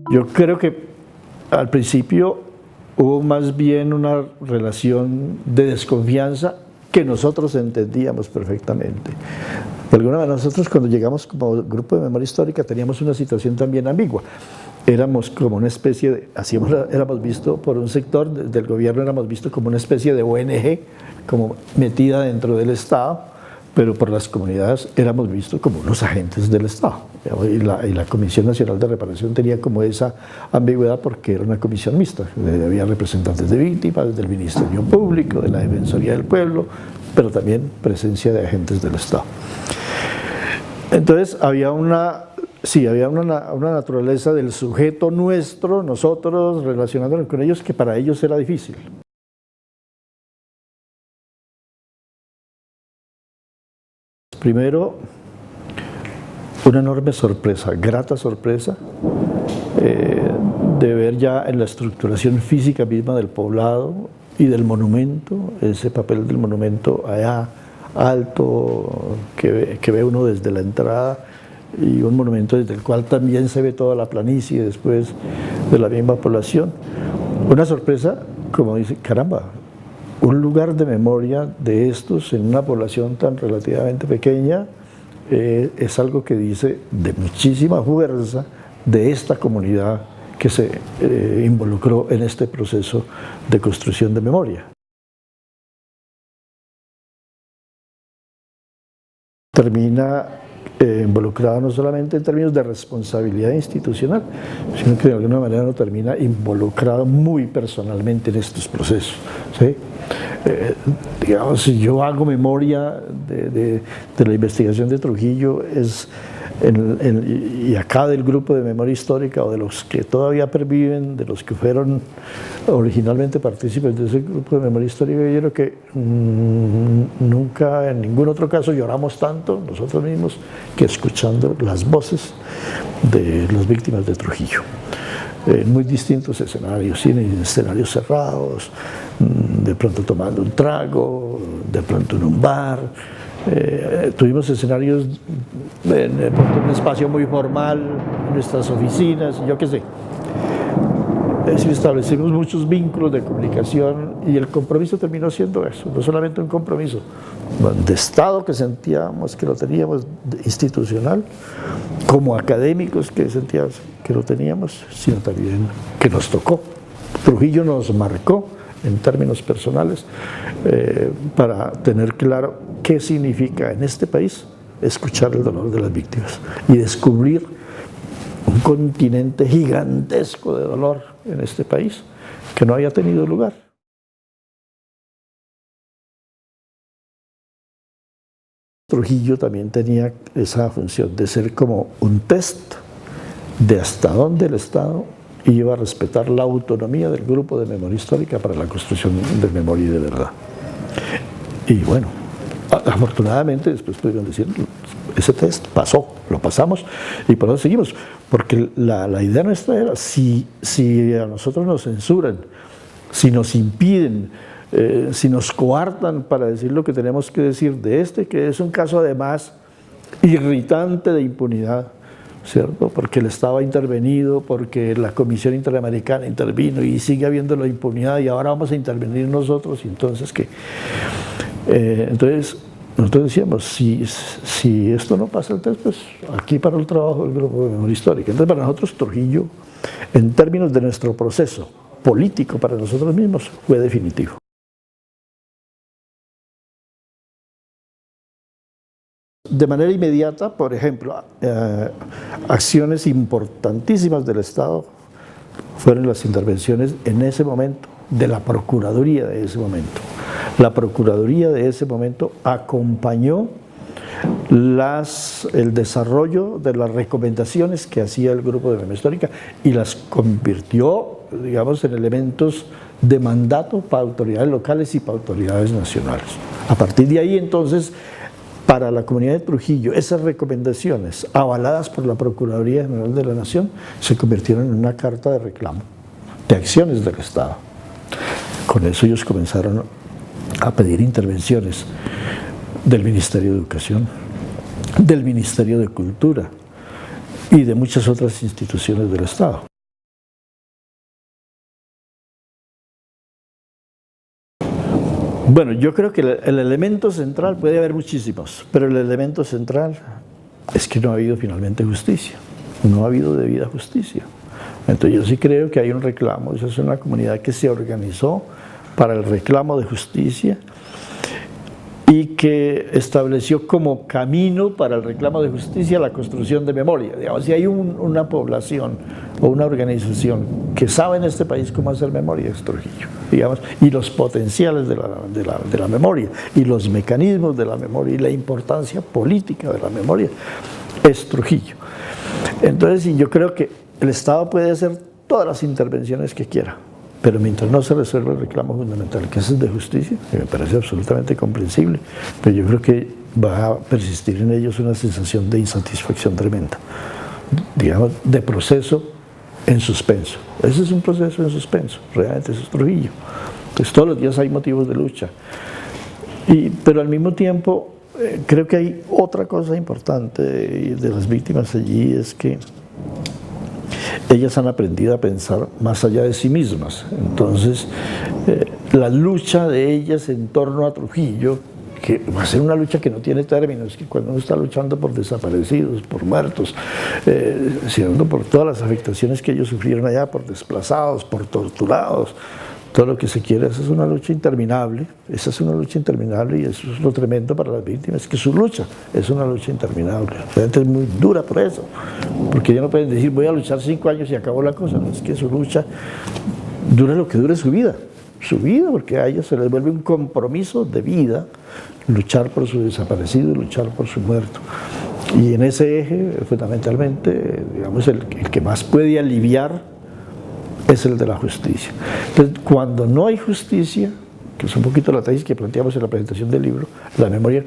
Yo creo que al principio hubo más bien una relación de desconfianza que nosotros entendíamos perfectamente. De alguna manera nosotros cuando llegamos como grupo de memoria histórica teníamos una situación también ambigua. Éramos como una especie de, éramos vistos por un sector del gobierno, éramos vistos como una especie de ONG, como metida dentro del Estado, pero por las comunidades éramos vistos como unos agentes del Estado. Y la Comisión Nacional de Reparación tenía como esa ambigüedad porque era una comisión mixta. Había representantes de víctimas, del Ministerio Público, de la Defensoría del Pueblo, pero también presencia de agentes del Estado. Entonces había una naturaleza del sujeto nuestro, nosotros relacionándonos con ellos, que para ellos era difícil. Primero, una enorme sorpresa, grata sorpresa, de ver ya en la estructuración física misma del poblado y del monumento, ese papel del monumento allá alto que ve uno desde la entrada, y un monumento desde el cual también se ve toda la planicie después de la misma población. Una sorpresa, como dice, caramba, un lugar de memoria de estos en una población tan relativamente pequeña es algo que dice de muchísima fuerza de esta comunidad que se involucró en este proceso de construcción de memoria. Termina involucrado no solamente en términos de responsabilidad institucional, sino que de alguna manera uno termina involucrado muy personalmente en estos procesos, ¿sí? Digamos, si yo hago memoria de la investigación de Trujillo, y acá del grupo de memoria histórica, o de los que todavía perviven, de los que fueron originalmente partícipes de ese grupo de memoria histórica, yo creo que nunca en ningún otro caso lloramos tanto nosotros mismos que escuchando las voces de las víctimas de Trujillo. En muy distintos escenarios, en escenarios cerrados, de pronto tomando un trago, de pronto en un bar. Tuvimos escenarios en un espacio muy formal, en nuestras oficinas, yo qué sé. Es decir, establecimos muchos vínculos de comunicación y el compromiso terminó siendo eso, no solamente un compromiso de Estado que sentíamos que lo teníamos, institucional, como académicos que sentíamos que lo teníamos, sino también que nos tocó. Trujillo nos marcó en términos personales para tener claro qué significa en este país escuchar el dolor de las víctimas y descubrir un continente gigantesco de dolor en este país que no había tenido lugar. Trujillo también tenía esa función de ser como un test de hasta dónde el Estado iba a respetar la autonomía del grupo de memoria histórica para la construcción de memoria de verdad. Y bueno, afortunadamente después pudieron decir, ese test pasó, lo pasamos y por eso seguimos, porque la idea nuestra era, si a nosotros nos censuran, si nos impiden, si nos coartan para decir lo que tenemos que decir de que es un caso además irritante de impunidad, ¿cierto? Porque el Estado ha intervenido, porque la Comisión Interamericana intervino y sigue habiendo la impunidad y ahora vamos a intervenir nosotros, y entonces ¿qué? Entonces nosotros decíamos, si esto no pasa el test, pues aquí para el trabajo del grupo de memoria histórica. Entonces para nosotros Trujillo, en términos de nuestro proceso político para nosotros mismos, fue definitivo. De manera inmediata, por ejemplo, acciones importantísimas del Estado fueron las intervenciones en ese momento de la Procuraduría de ese momento. La Procuraduría de ese momento acompañó el desarrollo de las recomendaciones que hacía el grupo de memoria histórica y las convirtió, digamos, en elementos de mandato para autoridades locales y para autoridades nacionales. A partir de ahí, entonces, para la comunidad de Trujillo, esas recomendaciones avaladas por la Procuraduría General de la Nación se convirtieron en una carta de reclamo de acciones del Estado. Con eso ellos comenzaron a pedir intervenciones del Ministerio de Educación, del Ministerio de Cultura y de muchas otras instituciones del Estado. Bueno, yo creo que el elemento central, puede haber muchísimos, pero el elemento central es que no ha habido finalmente justicia, no ha habido debida justicia. Entonces yo sí creo que hay un reclamo, esa es una comunidad que se organizó para el reclamo de justicia y que estableció como camino para el reclamo de justicia la construcción de memoria. Digamos, si hay una población o una organización que sabe en este país cómo hacer memoria, es Trujillo, digamos, y los potenciales de la memoria, y los mecanismos de la memoria, y la importancia política de la memoria, es Trujillo. Entonces, y yo creo que el Estado puede hacer todas las intervenciones que quiera, pero mientras no se resuelva el reclamo fundamental, que es el de justicia, que me parece absolutamente comprensible, pero yo creo que va a persistir en ellos una sensación de insatisfacción tremenda, digamos, de proceso en suspenso. Ese es un proceso en suspenso, realmente eso es Trujillo. Entonces todos los días hay motivos de lucha, pero al mismo tiempo creo que hay otra cosa importante de las víctimas allí, es que ellas han aprendido a pensar más allá de sí mismas. Entonces, la lucha de ellas en torno a Trujillo, que va a ser una lucha que no tiene términos, que cuando uno está luchando por desaparecidos, por muertos, sino por todas las afectaciones que ellos sufrieron allá, por desplazados, por torturados, todo lo que se quiere, esa es una lucha interminable, esa es una lucha interminable, y eso es lo tremendo para las víctimas, que su lucha es una lucha interminable. La gente es muy dura por eso, porque ya no pueden decir voy a luchar 5 años y acabó la cosa, no, es que su lucha dure lo que dure su vida, porque a ellos se les vuelve un compromiso de vida luchar por su desaparecido y luchar por su muerto. Y en ese eje, fundamentalmente, digamos, el que más puede aliviar es el de la justicia. Entonces, cuando no hay justicia, que es un poquito la tesis que planteamos en la presentación del libro, la memoria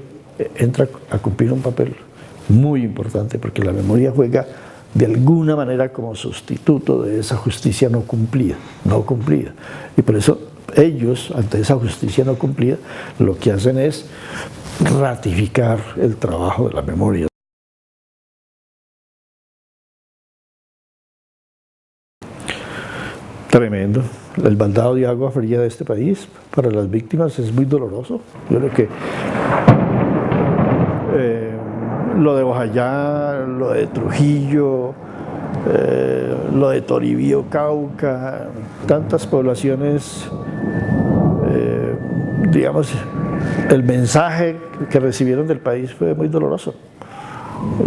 entra a cumplir un papel muy importante, porque la memoria juega de alguna manera como sustituto de esa justicia no cumplida. Y por eso ellos, ante esa justicia no cumplida, lo que hacen es ratificar el trabajo de la memoria. Tremendo. El baldado de agua fría de este país para las víctimas es muy doloroso. Yo creo que lo de Bojayá, lo de Trujillo, lo de Toribío, Cauca, tantas poblaciones, digamos, el mensaje que recibieron del país fue muy doloroso.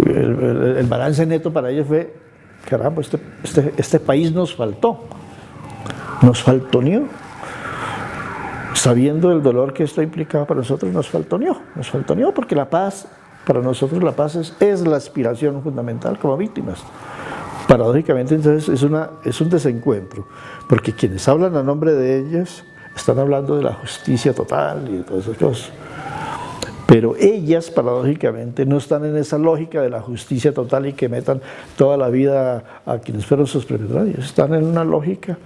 El balance neto para ellos fue, caramba, este país nos faltoneó, sabiendo el dolor que esto implicaba para nosotros, nos faltoneó, porque la paz, para nosotros la paz es la aspiración fundamental como víctimas. Paradójicamente, entonces, es un desencuentro, porque quienes hablan a nombre de ellas están hablando de la justicia total y de todas esas cosas, pero ellas, paradójicamente, no están en esa lógica de la justicia total y que metan toda la vida a quienes fueron sus perpetradores. Están en una lógica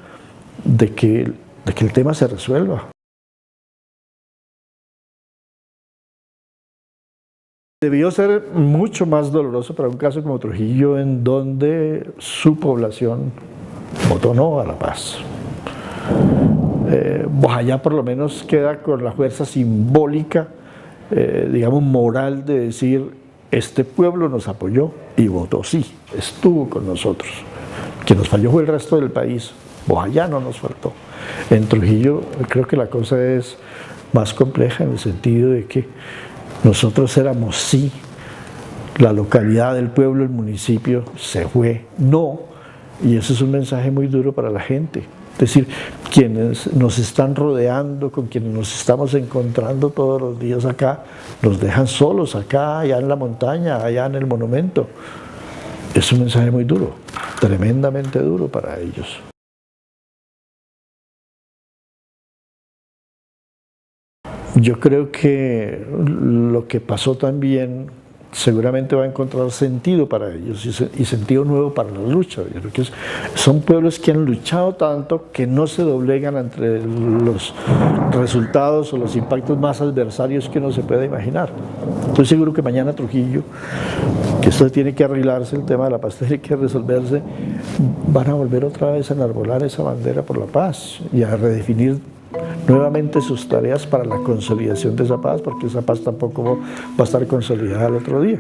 de que el tema se resuelva. Debió ser mucho más doloroso para un caso como Trujillo, en donde su población votó no a la paz. Bojayá por lo menos queda con la fuerza simbólica, digamos moral, de decir, este pueblo nos apoyó y votó sí, estuvo con nosotros. Quien nos falló fue el resto del país. Bojayá no nos faltó. En Trujillo creo que la cosa es más compleja, en el sentido de que nosotros éramos sí, la localidad, el pueblo, el municipio se fue no, y eso es un mensaje muy duro para la gente. Es decir, quienes nos están rodeando, con quienes nos estamos encontrando todos los días acá, nos dejan solos acá, allá en la montaña, allá en el monumento. Es un mensaje muy duro, tremendamente duro para ellos. Yo creo que lo que pasó también seguramente va a encontrar sentido para ellos y sentido nuevo para la lucha. Yo creo que son pueblos que han luchado tanto que no se doblegan ante los resultados o los impactos más adversarios que uno se pueda imaginar. Estoy seguro que mañana Trujillo, que esto tiene que arreglarse, el tema de la paz tiene que resolverse, van a volver otra vez a enarbolar esa bandera por la paz y a redefinir nuevamente sus tareas para la consolidación de esa paz, porque esa paz tampoco va a estar consolidada al otro día.